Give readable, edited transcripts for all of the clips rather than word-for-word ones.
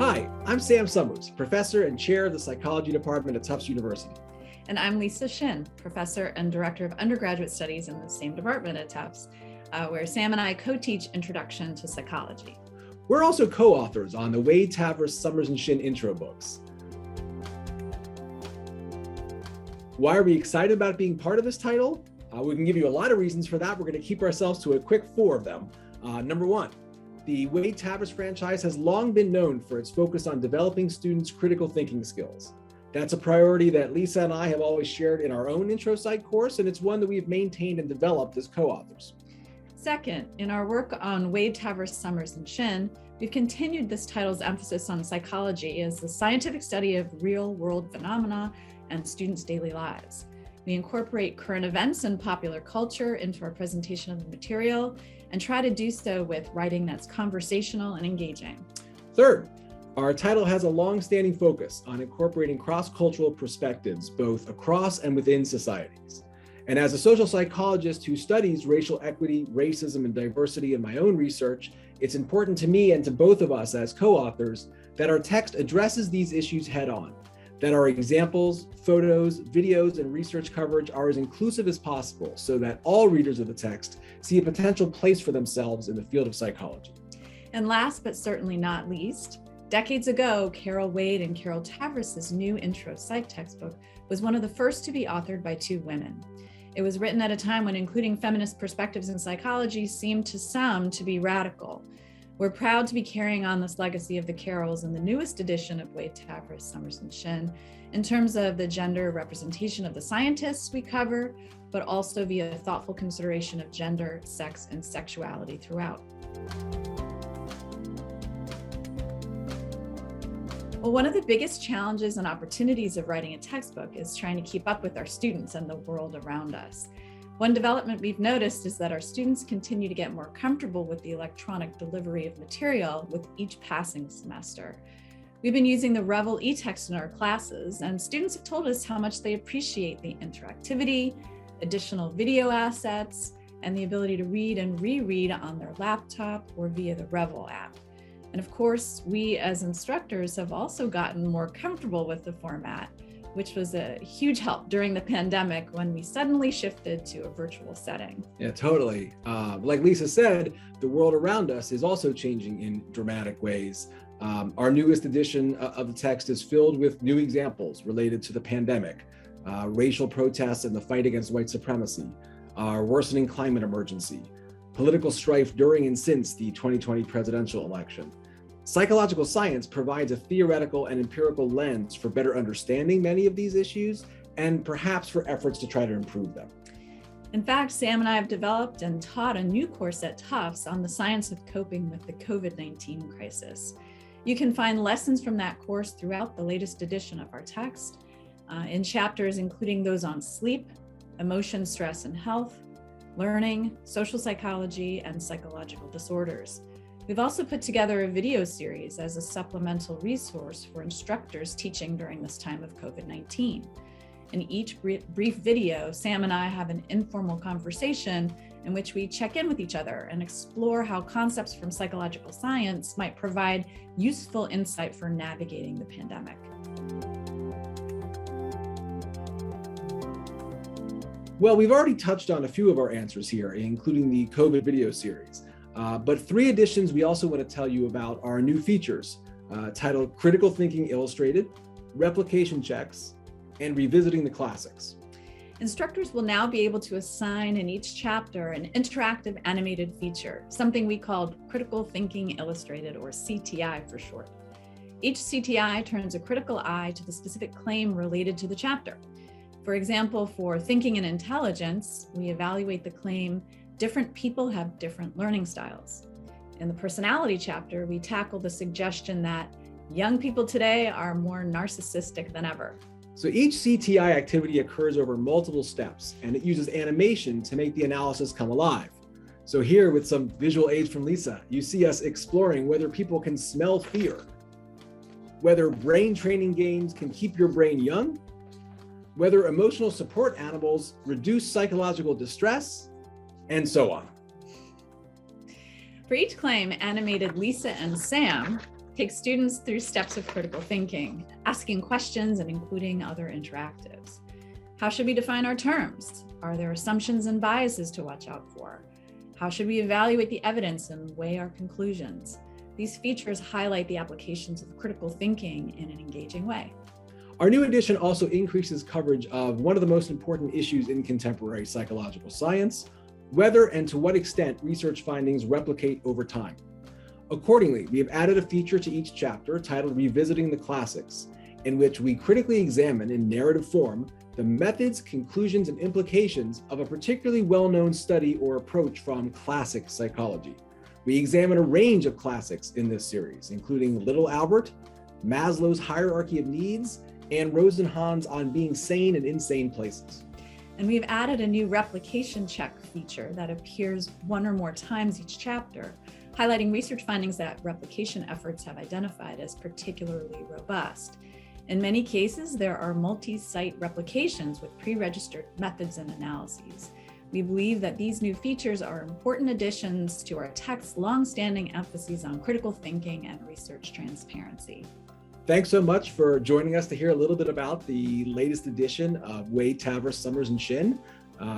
Hi, I'm Sam Sommers, professor and chair of the psychology department at Tufts University. And I'm Lisa Shin, professor and director of undergraduate studies in the same department at Tufts, where Sam and I co-teach Introduction to Psychology. We're also co-authors on the Wade Tavris Sommers and Shin intro books. Why are we excited about being part of this title? We can give you a lot of reasons for that. We're going to keep ourselves to a quick 4 of them. Number 1, the Wade Tavris franchise has long been known for its focus on developing students' critical thinking skills. That's a priority that Lisa and I have always shared in our own intro psych course, and it's one that we've maintained and developed as co-authors. Second, in our work on Wade Tavris, Sommers, and Shin, we've continued this title's emphasis on psychology as the scientific study of real-world phenomena and students' daily lives. We incorporate current events and popular culture into our presentation of the material and try to do so with writing that's conversational and engaging. Third, our title has a long-standing focus on incorporating cross-cultural perspectives, both across and within societies. And as a social psychologist who studies racial equity, racism, and diversity in my own research, it's important to me and to both of us as co-authors that our text addresses these issues head-on, that our examples, photos, videos, and research coverage are as inclusive as possible so that all readers of the text see a potential place for themselves in the field of psychology. And last but certainly not least, decades ago, Carol Wade and Carol Tavris' new intro psych textbook was one of the first to be authored by 2 women. It was written at a time when including feminist perspectives in psychology seemed to some to be radical. We're proud to be carrying on this legacy of the Carols in the newest edition of Wade Tavris, Sommers, and Shin in terms of the gender representation of the scientists we cover, but also via thoughtful consideration of gender, sex, and sexuality throughout. Well, one of the biggest challenges and opportunities of writing a textbook is trying to keep up with our students and the world around us. One development we've noticed is that our students continue to get more comfortable with the electronic delivery of material with each passing semester. We've been using the Revel eText in our classes, and students have told us how much they appreciate the interactivity, additional video assets, and the ability to read and reread on their laptop or via the Revel app. And of course, we as instructors have also gotten more comfortable with the format, which was a huge help during the pandemic when we suddenly shifted to a virtual setting. Yeah, totally. Like Lisa said, the world around us is also changing in dramatic ways. Our newest edition of the text is filled with new examples related to the pandemic, racial protests and the fight against white supremacy, our worsening climate emergency, political strife during and since the 2020 presidential election. Psychological science provides a theoretical and empirical lens for better understanding many of these issues and perhaps for efforts to try to improve them. In fact, Sam and I have developed and taught a new course at Tufts on the science of coping with the COVID-19 crisis. You can find lessons from that course throughout the latest edition of our text, in chapters including those on sleep, emotion, stress, and health, learning, social psychology, and psychological disorders. We've also put together a video series as a supplemental resource for instructors teaching during this time of COVID-19. In each brief video, Sam and I have an informal conversation in which we check in with each other and explore how concepts from psychological science might provide useful insight for navigating the pandemic. Well, we've already touched on a few of our answers here, including the COVID video series. But 3 additions we also want to tell you about are new features titled Critical Thinking Illustrated, Replication Checks, and Revisiting the Classics. Instructors will now be able to assign in each chapter an interactive animated feature, something we called Critical Thinking Illustrated, or CTI for short. Each CTI turns a critical eye to the specific claim related to the chapter. For example, for Thinking and Intelligence, we evaluate the claim, different people have different learning styles. In the personality chapter, we tackle the suggestion that young people today are more narcissistic than ever. So each CTI activity occurs over multiple steps, and it uses animation to make the analysis come alive. So here, with some visual aids from Lisa, you see us exploring whether people can smell fear, whether brain training games can keep your brain young, whether emotional support animals reduce psychological distress, and so on. For each claim, animated Lisa and Sam takes students through steps of critical thinking, asking questions and including other interactives. How should we define our terms? Are there assumptions and biases to watch out for? How should we evaluate the evidence and weigh our conclusions? These features highlight the applications of critical thinking in an engaging way. Our new edition also increases coverage of one of the most important issues in contemporary psychological science, whether and to what extent research findings replicate over time. Accordingly, we have added a feature to each chapter titled Revisiting the Classics, in which we critically examine in narrative form the methods, conclusions, and implications of a particularly well-known study or approach from classic psychology. We examine a range of classics in this series, including Little Albert, Maslow's Hierarchy of Needs, and Rose and Hans on being sane and insane places. And we've added a new replication check feature that appears one or more times each chapter, highlighting research findings that replication efforts have identified as particularly robust. In many cases, there are multi-site replications with pre-registered methods and analyses. We believe that these new features are important additions to our text's long-standing emphasis on critical thinking and research transparency. Thanks so much for joining us to hear a little bit about the latest edition of Wade, Tavris, Sommers, and Shin.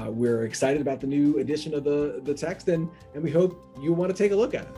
We're excited about the new edition of the text, and we hope you want to take a look at it.